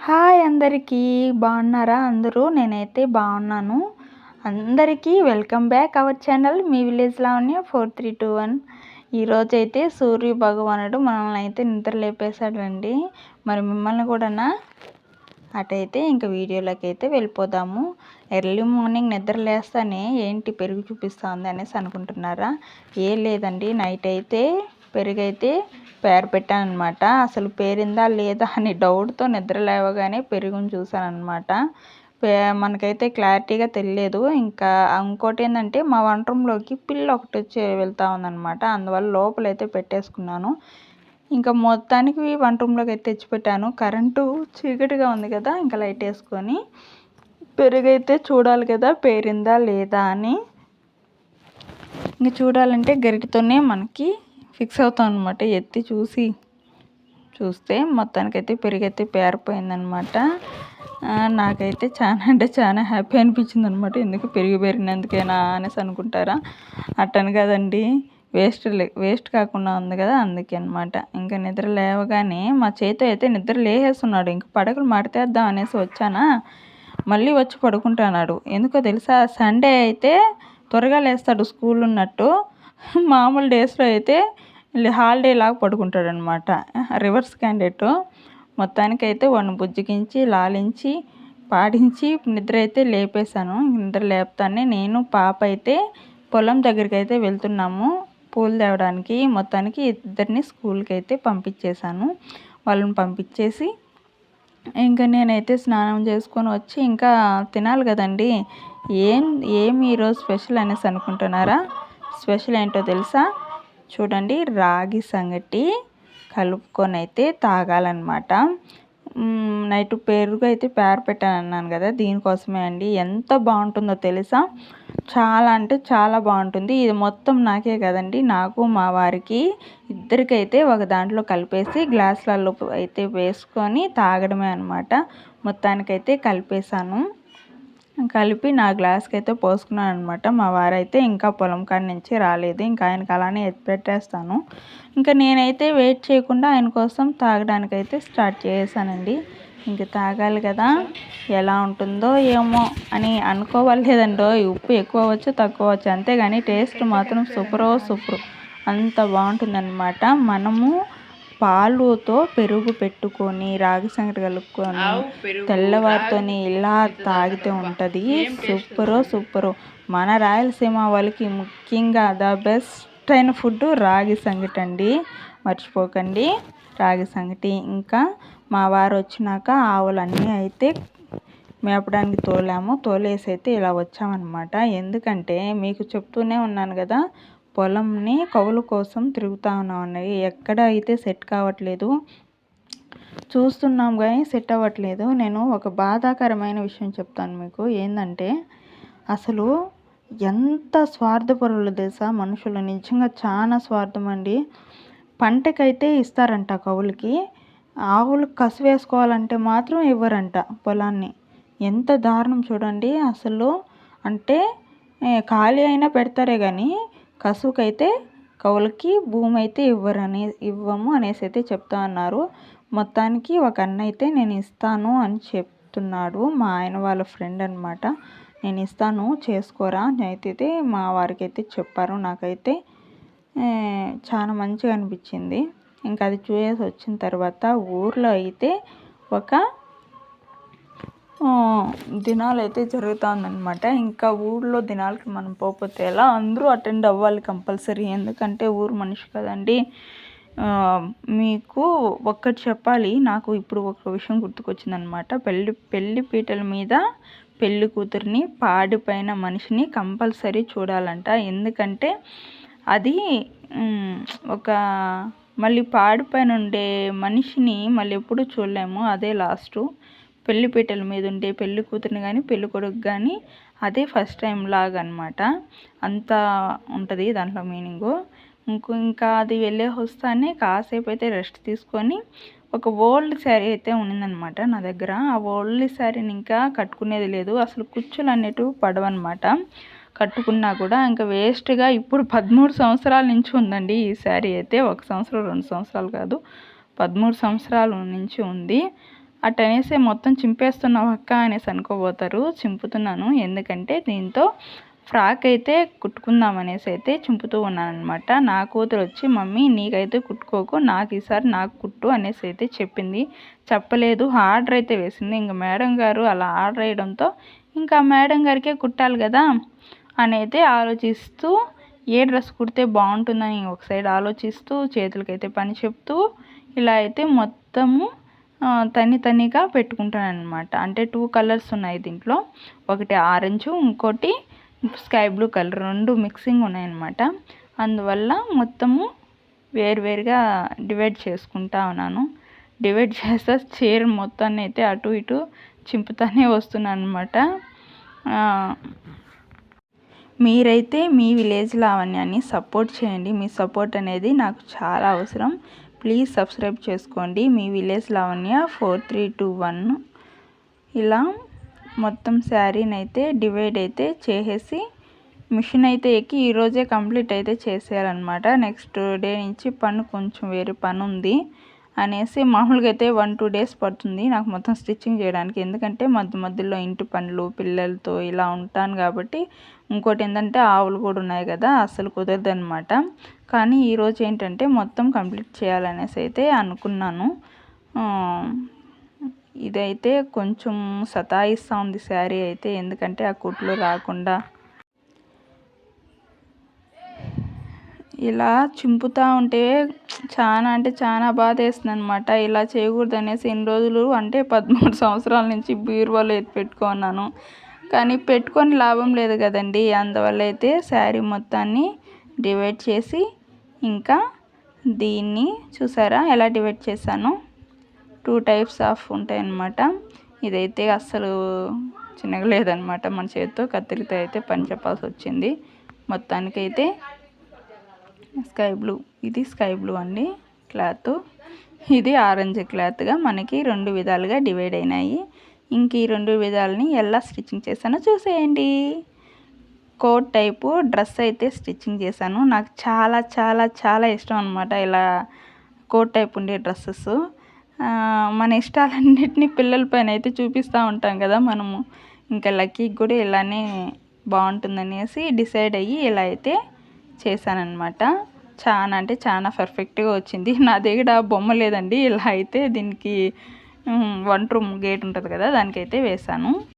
Hi అందరికీ బాగున్నారా అందరూ? నేనైతే బాగున్నాను. అందరికీ welcome back our channel me village Lavanya 4321. ఈరోజైతే సూర్య భగవానుడు మనల్ని అయితే నిద్ర లేపేశాడండి. మరి మిమ్మల్ని కూడానా? అటైతే ఇంక వీడియోలోకి అయితే వెళ్ళిపోదాము. ఎర్లీ మార్నింగ్ నిద్ర లేస్తానే ఏంటి పెరుగు చూపిస్తుంది అనేసి అనుకుంటున్నారా? ఏం లేదండి, నైట్ అయితే పెరుగైతే పేరు పెట్టానమాట. అసలు పేరిందా లేదా అని డౌట్తో నిద్ర లేవగానే పెరుగుని చూసానమాట. మనకైతే క్లారిటీగా తెలియలేదు. ఇంకా ఇంకోటి ఏంటంటే మా వంట రూమ్లోకి పిల్ల ఒకటి వచ్చి వెళ్తూ ఉందన్నమాట. అందువల్ల లోపలైతే పెట్టేసుకున్నాను. ఇంకా మొత్తానికి వంట రూమ్లోకి అయితే తెచ్చిపెట్టాను. కరెంటు చీకటిగా ఉంది కదా, ఇంకా లైట్ వేసుకొని పెరుగైతే చూడాలి కదా పేరిందా లేదా అని. ఇంక చూడాలంటే గరిటతోనే మనకి ఫిక్స్ అవుతాం అనమాట. ఎత్తి చూస్తే మొత్తానికైతే పెరుగైతే పేరిపోయిందనమాట. నాకైతే చాలా అంటే చాలా హ్యాపీ అనిపించింది అనమాట. ఎందుకు పెరుగు పెరిగినందుకేనా అనేసి అనుకుంటారా? అట్టని కదండి, వేస్ట్ కాకుండా ఉంది కదా, అందుకే అనమాట. ఇంకా నిద్ర లేవగానే మా చేతి అయితే నిద్ర లేసేస్తున్నాడు. ఇంక పడకలు మడతేద్దాం అనేసి వచ్చానా, మళ్ళీ వచ్చి పడుకుంటున్నాడు. ఎందుకో తెలుసా, సండే అయితే త్వరగా లేస్తాడు స్కూల్ ఉన్నట్టు. మామూలు డేస్లో అయితే హాలిడే లాగా పడుకుంటాడు అనమాట. Reverse candidate. మొత్తానికైతే వాడిని బుజ్జిగించి లాలించి పాడించి నిద్ర అయితే లేపేశాను. నిద్ర లేపుతానే నేను పాప అయితే పొలం దగ్గరికి అయితే వెళ్తున్నాము పూలు తేవడానికి. మొత్తానికి ఇద్దరిని స్కూల్కి అయితే పంపించేశాను. వాళ్ళని పంపించేసి ఇంకా నేనైతే స్నానం చేసుకొని వచ్చి ఇంకా తినాలి కదండి. ఏమి ఈరోజు స్పెషల్ అనేసి అనుకుంటున్నారా? స్పెషల్ ఏంటో తెలుసా? చూడండి, రాగి సంగటి కలుపుకొని అయితే తాగాలన్నమాట. నైట్ పెరుగు అయితే పేరు పెట్టాను అన్నాను కదా, దీనికోసమే అండి. ఎంత బాగుంటుందో తెలుసా? చాలా అంటే చాలా బాగుంటుంది. ఇది మొత్తం నాకే కదండి, నాకు మా వారికి ఇద్దరికైతే ఒక దాంట్లో కలిపేసి గ్లాసులలో అయితే వేసుకొని తాగడమే అనమాట. మొత్తానికైతే కలిపేశాను. కలిపి నా గ్లాస్కి అయితే పోసుకున్నాను అనమాట. మా వారైతే ఇంకా పొలం కాడి నుంచి రాలేదు. ఇంకా ఆయనకి అలానే పెట్టేస్తాను. ఇంకా నేనైతే వెయిట్ చేయకుండా ఆయన కోసం తాగడానికైతే స్టార్ట్ చేసానండి. ఇంక తాగాలి కదా, ఎలా ఉంటుందో ఏమో అని అనుకోవాలి లేదండో. ఉప్పు ఎక్కువ అవ్వచ్చు తక్కువ అవ్వచ్చు, అంతేగాని టేస్ట్ మాత్రం సూపర్ అంత బాగుంటుందన్నమాట. మనము పాలుతో పెరుగు పెట్టుకొని రాగి సంగటి కలుపుకొని తెల్లవారితోని ఇలా తాగితే ఉంటుంది సూపరు. మన రాయలసీమ వాళ్ళకి ముఖ్యంగా ద బెస్ట్ అయిన ఫుడ్ రాగి సంగటి అండి. మర్చిపోకండి రాగి సంగటి. ఇంకా మా వారు వచ్చినాక ఆవులన్నీ అయితే మేపడానికి తోలేసి అయితే ఇలా వచ్చామన్నమాట. ఎందుకంటే మీకు చెప్తూనే ఉన్నాను కదా, పొలంని కౌలు కోసం తిరుగుతూ ఉన్నామన్నది. ఎక్కడ అయితే సెట్ కావట్లేదు, చూస్తున్నాం కానీ సెట్ అవ్వట్లేదు. నేను ఒక బాధాకరమైన విషయం చెప్తాను మీకు. ఏంటంటే అసలు ఎంత స్వార్థపరులు తెలుసా మనుషులు, నిజంగా చాలా స్వార్థం అండి. పంటకైతే ఇస్తారంట కౌలుకి, ఆవులు కసు వేసుకోవాలంటే మాత్రం ఇవ్వరంట పొలాన్ని. ఎంత దారుణం చూడండి అసలు. అంటే ఖాళీ అయినా పెడతారే కానీ కసుకైతే కౌలుకి భూమి అయితే ఇవ్వము అనేసి అయితే చెప్తా అన్నారు. మొత్తానికి ఒక అన్న అయితే నేను ఇస్తాను అని చెప్తున్నాడు, మా ఆయన వాళ్ళ ఫ్రెండ్ అనమాట. నేను ఇస్తాను చేసుకోరా అయితే మా వారికి అయితే చెప్పారు. నాకైతే చాలా మంచిగా అనిపించింది. ఇంకా అది చూసేసి వచ్చిన తర్వాత ఊర్లో అయితే ఒక దినాలు అయితే జరుగుతుందన్నమాట. ఇంకా ఊళ్ళో దినాలకి మనం పోతే ఎలా, అందరూ అటెండ్ అవ్వాలి కంపల్సరీ. ఎందుకంటే ఊరు మనిషి కదండి. మీకు ఒక్కటి చెప్పాలి, నాకు ఇప్పుడు ఒక విషయం గుర్తుకొచ్చిందనమాట. పెళ్లి పీటల మీద పెళ్లి కూతురిని పాడిపోయిన మనిషిని కంపల్సరీ చూడాలంట. ఎందుకంటే అది ఒక మళ్ళీ పాడిపైన ఉండే మనిషిని మళ్ళీ ఎప్పుడు చూడలేము. అదే లాస్టు. పెళ్లి పీటల మీద ఉండే పెళ్లి కూతురిని కానీ పెళ్లి కొడుకు కానీ అదే ఫస్ట్ టైం లాగా అనమాట. అంతా ఉంటుంది దాంట్లో మీనింగు. ఇంకా అది వెళ్ళే వస్తానే కాసేపు అయితే రెస్ట్ తీసుకొని ఒక ఓల్డ్ శారీ అయితే ఉన్నిందనమాట నా దగ్గర. ఆ ఓల్డ్ శారీని ఇంకా కట్టుకునేది లేదు. అసలు కుచ్చులు అనేటివి పడవన్నమాట. కట్టుకున్నా కూడా ఇంకా వేస్ట్గా. ఇప్పుడు 13 సంవత్సరాల నుంచి ఉందండి ఈ శారీ అయితే. 1 సంవత్సరం 2 సంవత్సరాలు కాదు, 13 సంవత్సరాల నుంచి ఉంది. అటనేసి మొత్తం చింపేస్తున్నావు అక్క అనేసి అనుకోబోతారు. చింపుతున్నాను, ఎందుకంటే దీంతో ఫ్రాక్ అయితే కుట్టుకుందాం అనేసి అయితే చింపుతూ ఉన్నాను అనమాట. నా కూతురు వచ్చి మమ్మీ నీకైతే కుట్టుకోకు, నాకు ఈసారి నాకు కుట్టు అనేసి అయితే చెప్పింది. చెప్పలేదు, ఆర్డర్ అయితే వేసింది. ఇంకా మేడం గారు అలా ఆర్డర్ వేయడంతో ఇంకా మేడం గారికే కుట్టాలి కదా అని అయితే ఆలోచిస్తూ ఏ డ్రెస్ కుడితే బాగుంటుందని ఒక సైడ్ ఆలోచిస్తూ చేతులకైతే పని చెప్తూ ఇలా అయితే మొత్తము తనిగా పెట్టుకుంటాను అనమాట. అంటే 2 కలర్స్ ఉన్నాయి దీంట్లో, ఒకటి ఆరెంజ్, ఇంకోటి స్కై బ్లూ కలర్, 2 మిక్సింగ్ ఉన్నాయన్నమాట. అందువల్ల మొత్తము వేరువేరుగా డివైడ్ చేసుకుంటా ఉన్నాను. డివైడ్ చేస్తే చీర మొత్తాన్ని అయితే అటు ఇటు చింపుతానే వస్తున్నాను అనమాట. మీరైతే మీ విలేజ్ లావణ్యాన్ని సపోర్ట్ చేయండి. మీ సపోర్ట్ అనేది నాకు చాలా అవసరం. ప్లీజ్ సబ్స్క్రైబ్ చేసుకోండి. మీ విలేజ్ లావణ్య 4321. ఇలా మొత్తం శారీని అయితే డివైడ్ అయితే చేసేసి మిషన్ అయితే ఎక్కి ఈరోజే కంప్లీట్ అయితే చేసేయాలన్నమాట. నెక్స్ట్ డే నుంచి కొంచెం వేరే పని ఉంది అనేసి మామూలుగా అయితే 1-2 డేస్ పడుతుంది నాకు మొత్తం స్టిచ్చింగ్ చేయడానికి. ఎందుకంటే మధ్యలో ఇంటి పనులు పిల్లలతో ఇలా ఉంటాను కాబట్టి. ఇంకోటి ఏంటంటే ఆవులు కూడా ఉన్నాయి కదా, అస్సలు కుదరదనమాట. కానీ ఈరోజు ఏంటంటే మొత్తం కంప్లీట్ చేయాలనేసి అయితే అనుకున్నాను. ఇదైతే కొంచెం సతాయిస్తూ ఉంది శారీ అయితే, ఎందుకంటే ఆ కుట్లు రాకుండా ఇలా చింపుతూ ఉంటే చాలా అంటే చాలా బాధ వేస్తుంది అనమాట. ఇలా చేయకూడదు అనేసి ఇన్ని రోజులు అంటే 13 సంవత్సరాల నుంచి బీరువాలో ఎత్తి పెట్టుకున్నాను, కానీ పెట్టుకొని లాభం లేదు కదండి. అందువల్ల అయితే శారీ మొత్తాన్ని డివైడ్ చేసి ఇంకా దీన్ని చూసారా ఎలా డివైడ్ చేశాను. 2 టైప్స్ ఆఫ్ ఉంటాయన్నమాట. ఇదైతే అస్సలు చిన్నగా లేదనమాట, మన చేతితో కత్తిరితో అయితే పని చెప్పాల్సి వచ్చింది. మొత్తానికైతే స్కై బ్లూ, ఇది స్కై బ్లూ అండి క్లాత్, ఇది ఆరెంజ్ క్లాత్గా మనకి 2 విధాలుగా డివైడ్ అయినాయి. ఇంక ఈ 2 విధాలని ఎలా స్టిచ్చింగ్ చేశానో చూసేయండి. కోట్ టైపు డ్రెస్ అయితే స్టిచ్చింగ్ చేశాను. నాకు చాలా చాలా చాలా ఇష్టం అనమాట ఇలా కోట్ టైప్ ఉండే డ్రెస్సెస్. మన ఇష్టాలన్నిటినీ పిల్లల పైన అయితే చూపిస్తూ ఉంటాం కదా మనము. ఇంకా లక్కీకి కూడా ఇలానే బాగుంటుందనేసి డిసైడ్ అయ్యి ఇలా అయితే చేశానన్నమాట. చాలా అంటే చాలా పర్ఫెక్ట్గా వచ్చింది. నా దగ్గర బొమ్మ లేదండి, ఇలా అయితే దీనికి 1 రూమ్ గేట్ ఉంటుంది కదా, దానికైతే వేశాను.